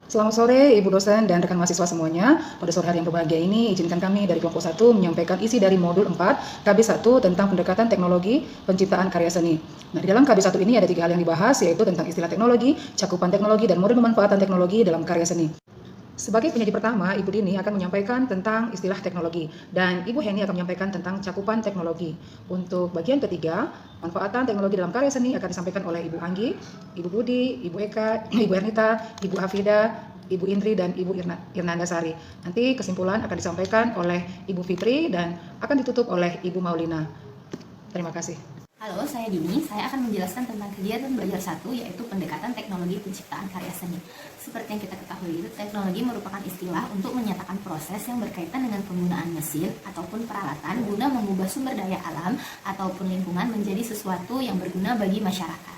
Selamat sore Ibu dosen dan rekan mahasiswa semuanya. Pada sore hari yang berbahagia ini, izinkan kami dari kelompok 1 menyampaikan isi dari modul 4 KB1 tentang pendekatan teknologi penciptaan karya seni. Nah, di dalam KB1 ini ada 3 hal yang dibahas, yaitu tentang istilah teknologi, cakupan teknologi, dan model pemanfaatan teknologi dalam karya seni. Sebagai penyaji pertama, Ibu Dini akan menyampaikan tentang istilah teknologi dan Ibu Heni akan menyampaikan tentang cakupan teknologi. Untuk bagian ketiga, manfaatan teknologi dalam karya seni akan disampaikan oleh Ibu Anggi, Ibu Budi, Ibu Eka, Ibu Ernita, Ibu Hafida, Ibu Indri, dan Ibu Irnandasari. Nanti kesimpulan akan disampaikan oleh Ibu Fitri dan akan ditutup oleh Ibu Maulina. Terima kasih. Halo, saya Dini. Saya akan menjelaskan tentang kegiatan belajar 1, yaitu pendekatan teknologi penciptaan karya seni. Seperti yang kita ketahui, teknologi merupakan istilah untuk menyatakan proses yang berkaitan dengan penggunaan mesin ataupun peralatan guna mengubah sumber daya alam ataupun lingkungan menjadi sesuatu yang berguna bagi masyarakat.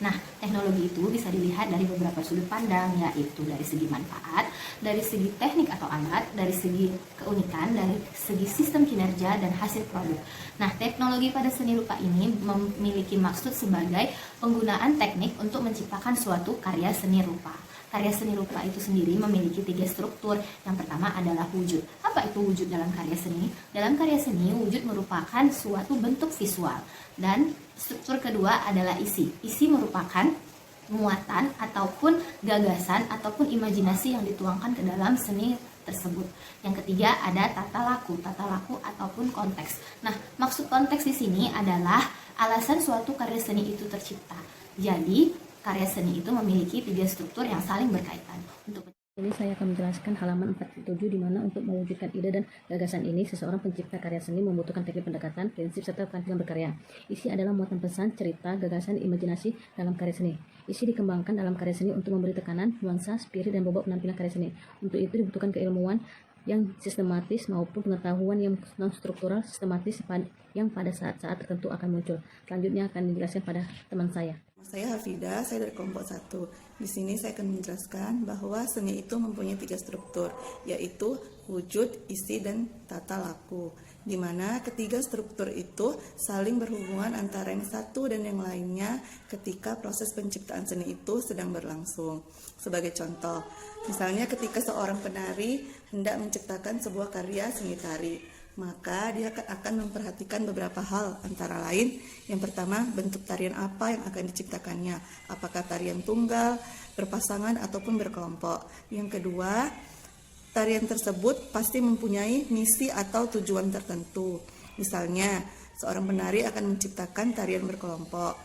Nah, teknologi itu bisa dilihat dari beberapa sudut pandang, yaitu dari segi manfaat, dari segi teknik atau alat, dari segi keunikan, dari segi sistem kinerja dan hasil produk. Nah, teknologi pada seni rupa ini memiliki maksud sebagai penggunaan teknik untuk menciptakan suatu karya seni rupa. Karya seni rupa itu sendiri memiliki 3 struktur. Yang pertama adalah wujud. Apa itu wujud dalam karya seni? Dalam karya seni, wujud merupakan suatu bentuk visual. Dan struktur kedua adalah isi. Isi merupakan muatan ataupun gagasan ataupun imajinasi yang dituangkan ke dalam seni tersebut. Yang ketiga ada tata laku ataupun konteks. Nah, maksud konteks di sini adalah alasan suatu karya seni itu tercipta. Jadi, karya seni itu memiliki 3 struktur yang saling berkaitan. Untuk ini saya akan menjelaskan halaman 47, di mana untuk mewujudkan ide dan gagasan ini, seseorang pencipta karya seni membutuhkan teknik pendekatan, prinsip, serta keterampilan berkarya. Isi adalah muatan pesan, cerita, gagasan, imajinasi dalam karya seni. Isi dikembangkan dalam karya seni untuk memberi tekanan, nuansa, spirit, dan bobot penampilan karya seni. Untuk itu dibutuhkan keilmuan yang sistematis maupun pengetahuan yang non-struktural sistematis yang pada saat-saat tertentu akan muncul. Selanjutnya akan dijelaskan pada teman saya. Saya Hafida, saya dari kelompok 1. Di sini saya akan menjelaskan bahwa seni itu mempunyai 3 struktur, yaitu wujud, isi, dan tata laku. Di mana ketiga struktur itu saling berhubungan antara yang satu dan yang lainnya ketika proses penciptaan seni itu sedang berlangsung. Sebagai contoh, misalnya ketika seorang penari hendak menciptakan sebuah karya seni tari, maka dia akan memperhatikan beberapa hal, antara lain yang pertama, bentuk tarian apa yang akan diciptakannya, apakah tarian tunggal, berpasangan, ataupun berkelompok. Yang kedua, tarian tersebut pasti mempunyai misi atau tujuan tertentu. Misalnya, seorang penari akan menciptakan tarian berkelompok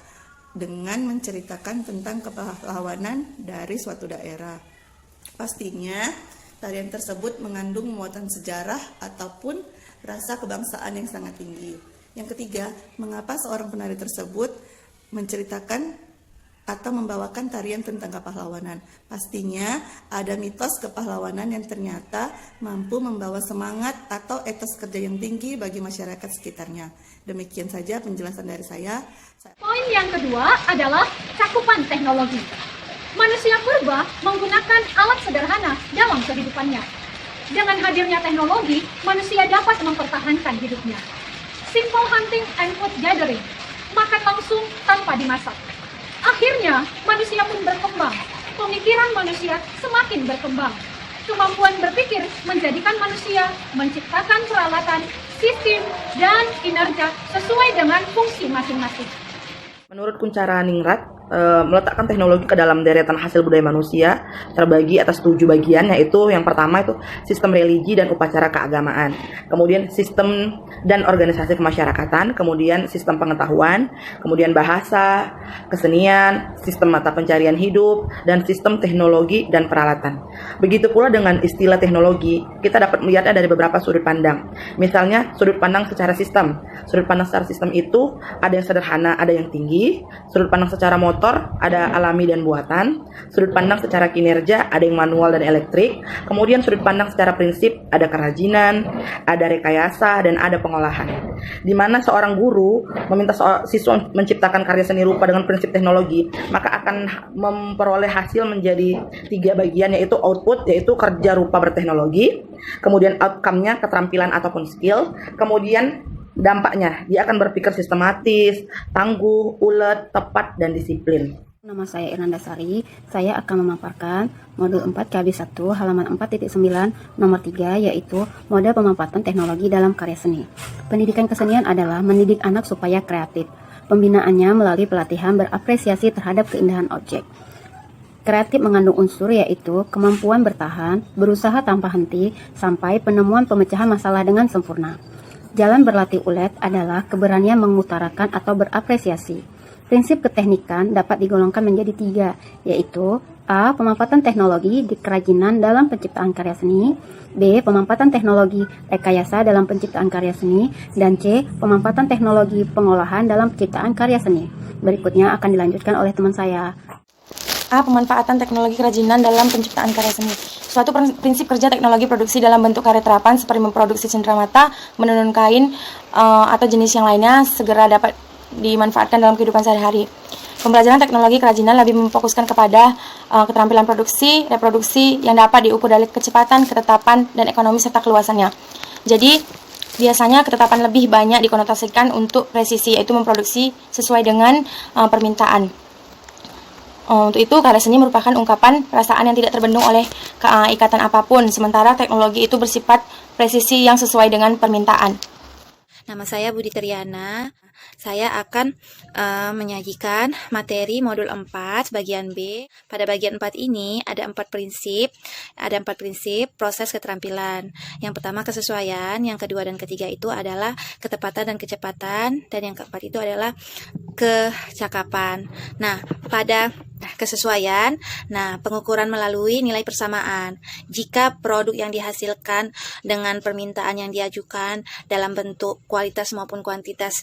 dengan menceritakan tentang kepahlawanan dari suatu daerah. Pastinya tarian tersebut mengandung muatan sejarah ataupun rasa kebangsaan yang sangat tinggi. Yang ketiga, mengapa seorang penari tersebut menceritakan atau membawakan tarian tentang kepahlawanan? Pastinya ada mitos kepahlawanan yang ternyata mampu membawa semangat atau etos kerja yang tinggi bagi masyarakat sekitarnya. Demikian saja penjelasan dari saya. Poin yang kedua adalah cakupan teknologi. Manusia purba menggunakan alat sederhana dalam kehidupannya. Dengan hadirnya teknologi, manusia dapat mempertahankan hidupnya. Simple hunting and food gathering, makan langsung tanpa dimasak. Akhirnya, manusia pun berkembang. Pemikiran manusia semakin berkembang. Kemampuan berpikir menjadikan manusia menciptakan peralatan, sistem, dan kinerja sesuai dengan fungsi masing-masing. Menurut Kunchara Ningrat, meletakkan teknologi ke dalam deretan hasil budaya manusia terbagi atas 7 bagian, yaitu yang pertama itu sistem religi dan upacara keagamaan, kemudian sistem dan organisasi kemasyarakatan, kemudian sistem pengetahuan, kemudian bahasa, kesenian, sistem mata pencarian hidup, dan sistem teknologi dan peralatan. Begitu pula dengan istilah teknologi, kita dapat melihatnya dari beberapa sudut pandang. Misalnya sudut pandang secara sistem. Sudut pandang secara sistem itu ada yang sederhana, ada yang tinggi. Sudut pandang secara motor ada alami dan buatan. Sudut pandang secara kinerja ada yang manual dan elektrik. Kemudian sudut pandang secara prinsip ada kerajinan, ada rekayasa, dan ada pengolahan. Di mana seorang guru meminta siswa menciptakan karya seni rupa dengan prinsip teknologi, maka akan memperoleh hasil menjadi 3 bagian, yaitu output, yaitu kerja rupa berteknologi, kemudian outcome-nya keterampilan ataupun skill, kemudian dampaknya dia akan berpikir sistematis, tangguh, ulet, tepat, dan disiplin. Nama saya Irnanda Sari, saya akan memaparkan modul 4 KB1 halaman 4.9 nomor 3 yaitu model pemanfaatan teknologi dalam karya seni. Pendidikan kesenian adalah mendidik anak supaya kreatif. Pembinaannya melalui pelatihan berapresiasi terhadap keindahan objek. Kreatif mengandung unsur yaitu kemampuan bertahan, berusaha tanpa henti, sampai penemuan pemecahan masalah dengan sempurna. Jalan berlatih ulet adalah keberanian mengutarakan atau berapresiasi. Prinsip keteknikan dapat digolongkan menjadi 3, yaitu A. Pemanfaatan teknologi di kerajinan dalam penciptaan karya seni, B. Pemanfaatan teknologi rekayasa dalam penciptaan karya seni, dan C. Pemanfaatan teknologi pengolahan dalam penciptaan karya seni. Berikutnya akan dilanjutkan oleh teman saya. A. Pemanfaatan teknologi kerajinan dalam penciptaan karya seni. Suatu prinsip kerja teknologi produksi dalam bentuk karya terapan seperti memproduksi cenderamata, menenun kain, atau jenis yang lainnya segera dapat dimanfaatkan dalam kehidupan sehari-hari. Pembelajaran teknologi kerajinan lebih memfokuskan kepada keterampilan produksi, reproduksi yang dapat diukur dari kecepatan, ketetapan, dan ekonomi serta keluasannya. Jadi, biasanya ketetapan lebih banyak dikonotasikan untuk presisi, yaitu memproduksi sesuai dengan permintaan. Untuk itu, karya seni merupakan ungkapan perasaan yang tidak terbendung oleh ikatan apapun, sementara teknologi itu bersifat presisi yang sesuai dengan permintaan. Nama saya Budi Triana. Saya akan menyajikan materi modul 4 bagian B. Pada bagian 4 ini ada 4 prinsip. Ada 4 prinsip proses keterampilan. Yang pertama kesesuaian, yang kedua dan ketiga itu adalah ketepatan dan kecepatan, dan yang keempat itu adalah kecakapan. Nah, pada kesesuaian, pengukuran melalui nilai persamaan. Jika produk yang dihasilkan dengan permintaan yang diajukan dalam bentuk kualitas maupun kuantitas,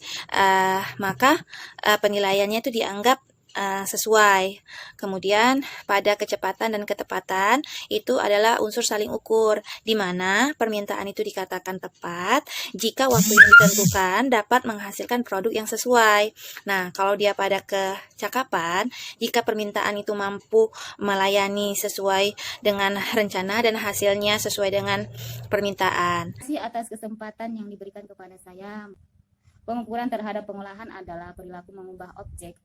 maka penilaiannya itu dianggap sesuai. Kemudian pada kecepatan dan ketepatan itu adalah unsur saling ukur, di mana permintaan itu dikatakan tepat jika waktu yang ditentukan dapat menghasilkan produk yang sesuai. Nah, kalau dia pada kecakapan, jika permintaan itu mampu melayani sesuai dengan rencana dan hasilnya sesuai dengan permintaan. Terima kasih atas kesempatan yang diberikan kepada saya. Pengukuran terhadap pengolahan adalah perilaku mengubah objek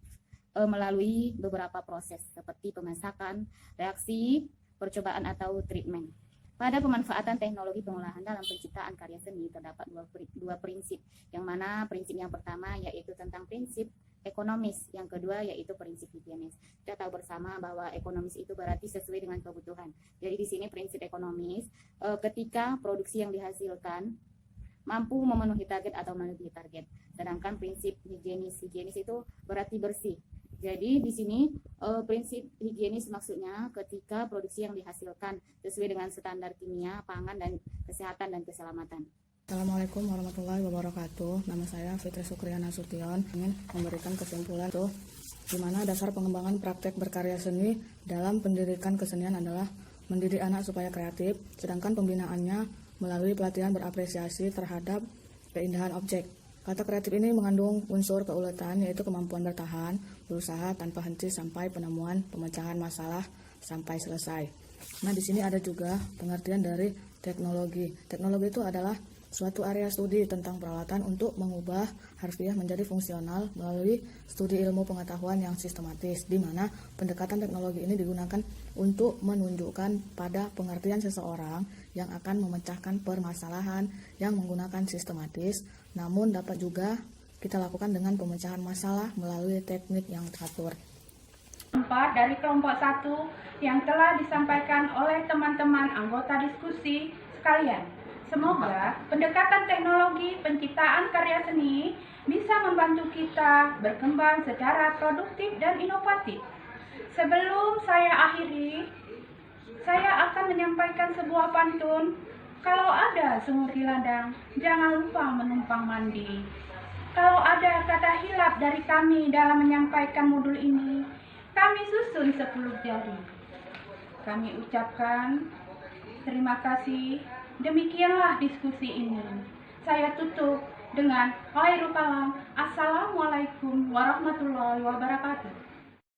melalui beberapa proses seperti pemasakan, reaksi, percobaan atau treatment. Pada pemanfaatan teknologi pengolahan dalam penciptaan karya seni terdapat dua prinsip, yang mana prinsip yang pertama yaitu tentang prinsip ekonomis, yang kedua yaitu prinsip higienis. Kita tahu bersama bahwa ekonomis itu berarti sesuai dengan kebutuhan. Jadi di sini prinsip ekonomis ketika produksi yang dihasilkan mampu memenuhi target atau melebihi target. Sedangkan prinsip higienis itu berarti bersih. Jadi di sini prinsip higienis maksudnya ketika produksi yang dihasilkan sesuai dengan standar kimia, pangan, dan kesehatan dan keselamatan. Assalamualaikum warahmatullahi wabarakatuh. Nama saya Fitri Sukriana Sution. Ingin memberikan kesimpulan di mana dasar pengembangan praktek berkarya seni dalam pendidikan kesenian adalah mendidik anak supaya kreatif, sedangkan pembinaannya melalui pelatihan berapresiasi terhadap keindahan objek. Kata kreatif ini mengandung unsur keuletan, yaitu kemampuan bertahan, berusaha tanpa henti sampai penemuan pemecahan masalah sampai selesai. Nah, di sini ada juga pengertian dari teknologi. Teknologi itu adalah suatu area studi tentang peralatan untuk mengubah harfiah menjadi fungsional melalui studi ilmu pengetahuan yang sistematis, di mana pendekatan teknologi ini digunakan untuk menunjukkan pada pengertian seseorang yang akan memecahkan permasalahan yang menggunakan sistematis, namun dapat juga kita lakukan dengan pemecahan masalah melalui teknik yang teratur. 4 dari kelompok 1 yang telah disampaikan oleh teman-teman anggota diskusi sekalian. Semoga pendekatan teknologi penciptaan karya seni bisa membantu kita berkembang secara produktif dan inovatif. Sebelum saya akhiri, saya akan menyampaikan sebuah pantun. Kalau ada sumur di ladang, jangan lupa menumpang mandi. Kalau ada kata hilap dari kami dalam menyampaikan modul ini, kami susun 10 jari. Kami ucapkan terima kasih. Demikianlah diskusi ini. Saya tutup dengan khairul kalam. Assalamualaikum warahmatullahi wabarakatuh.